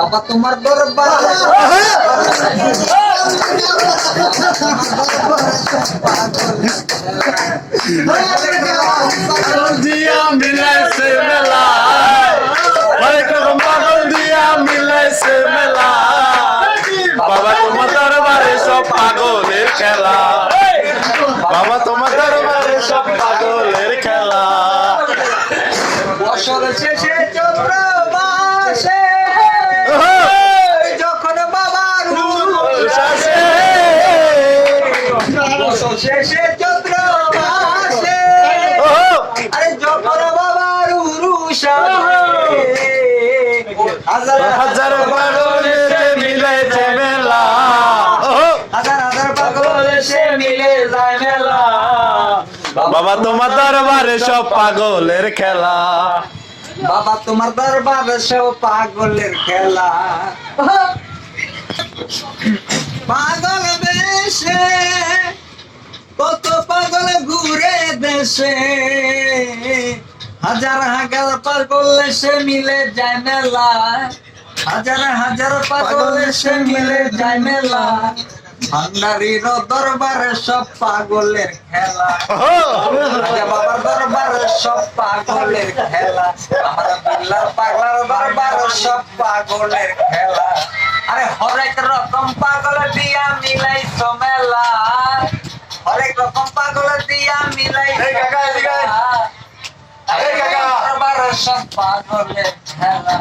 বাবা তোমার দরবার দিয়া মিলাইছে মেলা, অনেক রকম পাগল দিয়া মিলাইছে মেলা। বাবা তোমার দরবারে সব পাগলের খেলা, বাবা তোমার দরবারে সব পাগলের খেলা। বছর শেষে চন্দ্র মাসে যখন বাবার বছর শেষে চন্দ্র মাসে আরে যখন বাবার উরুষ হাজার হাজার পাগল এসে মিলাইছে মেলা, হাজার হাজার পাগল এসে মিলে যায় মেলা। বাবা তোমার দরবারে সব পাগলের খেলা। বাবা তোমার দরবারে সব পাগলের খেলা। পাগল দেশে কত পাগল ঘুরে দেশে, হাজার হাজার পাগল এসে মিলে যায় মেলা, হাজার হাজার পাগল এসে মিলে যায় মেলা। ভান্ডারির দরবারে সব পাগলের খেলা, রাজা বাবার দরবারে সব পাগলের খেলা, আমার বিল্লার পাগলার দরবারে সব পাগলের খেলা। আরে হরেক রকম পাগল দিয়া মিলাইছো মেলা, হরেক রকম পাগল দিয়া মিলাইছো মেলা। দরবারে সব পাগলের খেলা।